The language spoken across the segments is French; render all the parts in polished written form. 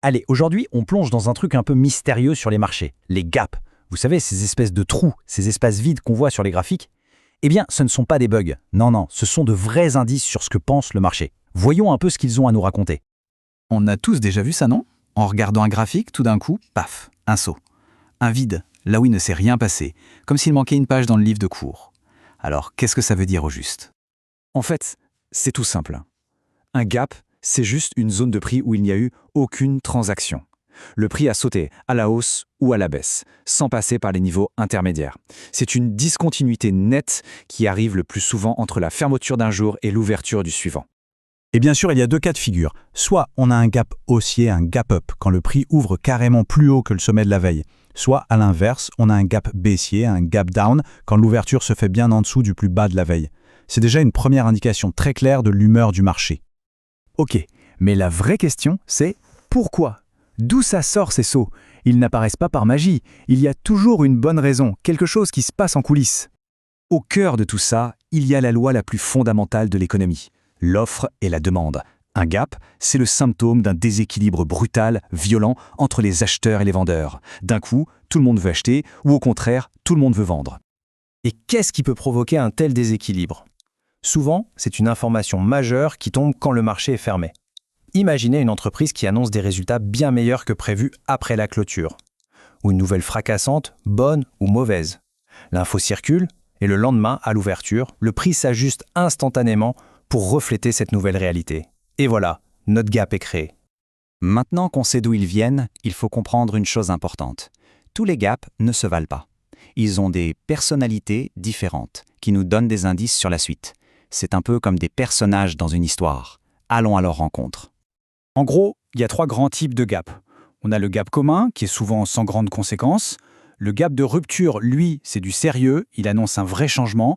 Allez, aujourd'hui, on plonge dans un truc un peu mystérieux sur les marchés, les gaps. Vous savez, ces espèces de trous, ces espaces vides qu'on voit sur les graphiques. Eh bien, ce ne sont pas des bugs. Non, non, ce sont de vrais indices sur ce que pense le marché. Voyons un peu ce qu'ils ont à nous raconter. On a tous déjà vu ça, non? En regardant un graphique, tout d'un coup, paf, un saut. Un vide, là où il ne s'est rien passé, comme s'il manquait une page dans le livre de cours. Alors, qu'est-ce que ça veut dire au juste? En fait, c'est tout simple. Un gap, c'est juste une zone de prix où il n'y a eu aucune transaction. Le prix a sauté à la hausse ou à la baisse, sans passer par les niveaux intermédiaires. C'est une discontinuité nette qui arrive le plus souvent entre la fermeture d'un jour et l'ouverture du suivant. Et bien sûr, il y a deux cas de figure. Soit on a un gap haussier, un gap up, quand le prix ouvre carrément plus haut que le sommet de la veille. Soit, à l'inverse, on a un gap baissier, un gap down, quand l'ouverture se fait bien en dessous du plus bas de la veille. C'est déjà une première indication très claire de l'humeur du marché. Ok, mais la vraie question, c'est pourquoi? D'où ça sort ces sauts? Ils n'apparaissent pas par magie. Il y a toujours une bonne raison, quelque chose qui se passe en coulisses. Au cœur de tout ça, il y a la loi la plus fondamentale de l'économie, l'offre et la demande. Un gap, c'est le symptôme d'un déséquilibre brutal, violent entre les acheteurs et les vendeurs. D'un coup, tout le monde veut acheter, ou au contraire, tout le monde veut vendre. Et qu'est-ce qui peut provoquer un tel déséquilibre? Souvent, c'est une information majeure qui tombe quand le marché est fermé. Imaginez une entreprise qui annonce des résultats bien meilleurs que prévus après la clôture. Ou une nouvelle fracassante, bonne ou mauvaise. L'info circule, et le lendemain, à l'ouverture, le prix s'ajuste instantanément pour refléter cette nouvelle réalité. Et voilà, notre gap est créé. Maintenant qu'on sait d'où ils viennent, il faut comprendre une chose importante. Tous les gaps ne se valent pas. Ils ont des personnalités différentes qui nous donnent des indices sur la suite. C'est un peu comme des personnages dans une histoire. Allons à leur rencontre. En gros, il y a trois grands types de gap. On a le gap commun, qui est souvent sans grandes conséquences. Le gap de rupture, lui, c'est du sérieux, il annonce un vrai changement.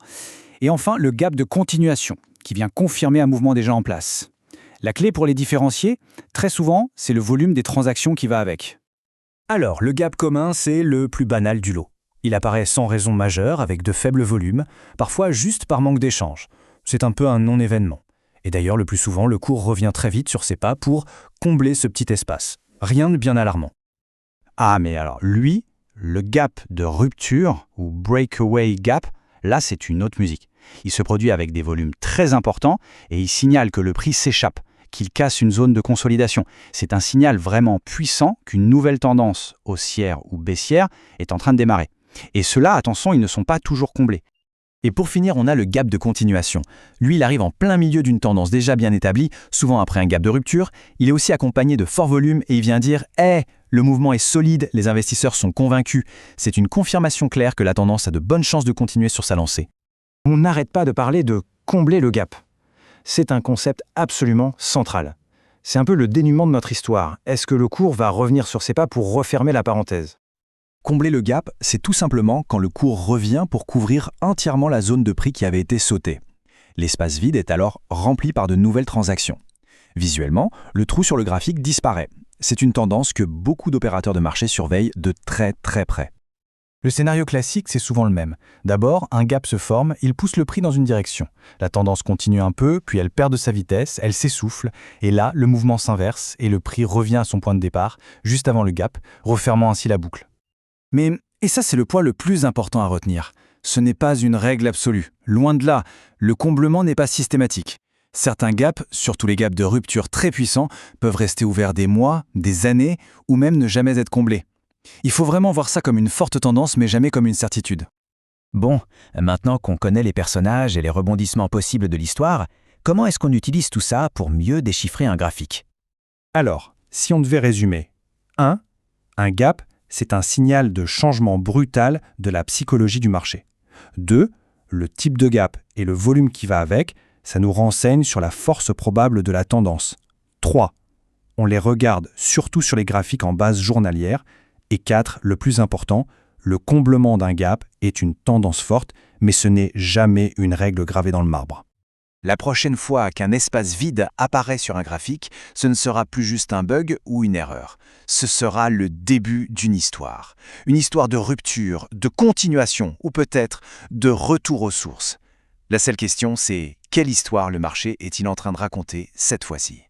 Et enfin, le gap de continuation, qui vient confirmer un mouvement déjà en place. La clé pour les différencier, très souvent, c'est le volume des transactions qui va avec. Alors, le gap commun, c'est le plus banal du lot. Il apparaît sans raison majeure, avec de faibles volumes, parfois juste par manque d'échange. C'est un peu un non-événement. Et d'ailleurs, le plus souvent, le cours revient très vite sur ses pas pour combler ce petit espace. Rien de bien alarmant. Ah, mais alors lui, le gap de rupture, ou breakaway gap, là c'est une autre musique. Il se produit avec des volumes très importants et il signale que le prix s'échappe, qu'il casse une zone de consolidation. C'est un signal vraiment puissant qu'une nouvelle tendance haussière ou baissière est en train de démarrer. Et ceux-là, attention, ils ne sont pas toujours comblés. Et pour finir, on a le gap de continuation. Lui, il arrive en plein milieu d'une tendance déjà bien établie, souvent après un gap de rupture. Il est aussi accompagné de forts volumes et il vient dire « Hey, le mouvement est solide, les investisseurs sont convaincus ». C'est une confirmation claire que la tendance a de bonnes chances de continuer sur sa lancée. On n'arrête pas de parler de combler le gap. C'est un concept absolument central. C'est un peu le dénouement de notre histoire. Est-ce que le cours va revenir sur ses pas pour refermer la parenthèse? Combler le gap, c'est tout simplement quand le cours revient pour couvrir entièrement la zone de prix qui avait été sautée. L'espace vide est alors rempli par de nouvelles transactions. Visuellement, le trou sur le graphique disparaît. C'est une tendance que beaucoup d'opérateurs de marché surveillent de très très près. Le scénario classique, c'est souvent le même. D'abord, un gap se forme, il pousse le prix dans une direction. La tendance continue un peu, puis elle perd de sa vitesse, elle s'essouffle, et là, le mouvement s'inverse et le prix revient à son point de départ, juste avant le gap, refermant ainsi la boucle. Et ça, c'est le point le plus important à retenir. Ce n'est pas une règle absolue. Loin de là, le comblement n'est pas systématique. Certains gaps, surtout les gaps de rupture très puissants, peuvent rester ouverts des mois, des années, ou même ne jamais être comblés. Il faut vraiment voir ça comme une forte tendance, mais jamais comme une certitude. Bon, maintenant qu'on connaît les personnages et les rebondissements possibles de l'histoire, comment est-ce qu'on utilise tout ça pour mieux déchiffrer un graphique? Alors, si on devait résumer, 1. Un gap, c'est un signal de changement brutal de la psychologie du marché. 2. Le type de gap et le volume qui va avec, ça nous renseigne sur la force probable de la tendance. 3. On les regarde surtout sur les graphiques en base journalière. Et 4, le plus important, le comblement d'un gap est une tendance forte, mais ce n'est jamais une règle gravée dans le marbre. La prochaine fois qu'un espace vide apparaît sur un graphique, ce ne sera plus juste un bug ou une erreur. Ce sera le début d'une histoire. Une histoire de rupture, de continuation ou peut-être de retour aux sources. La seule question, c'est quelle histoire le marché est-il en train de raconter cette fois-ci ?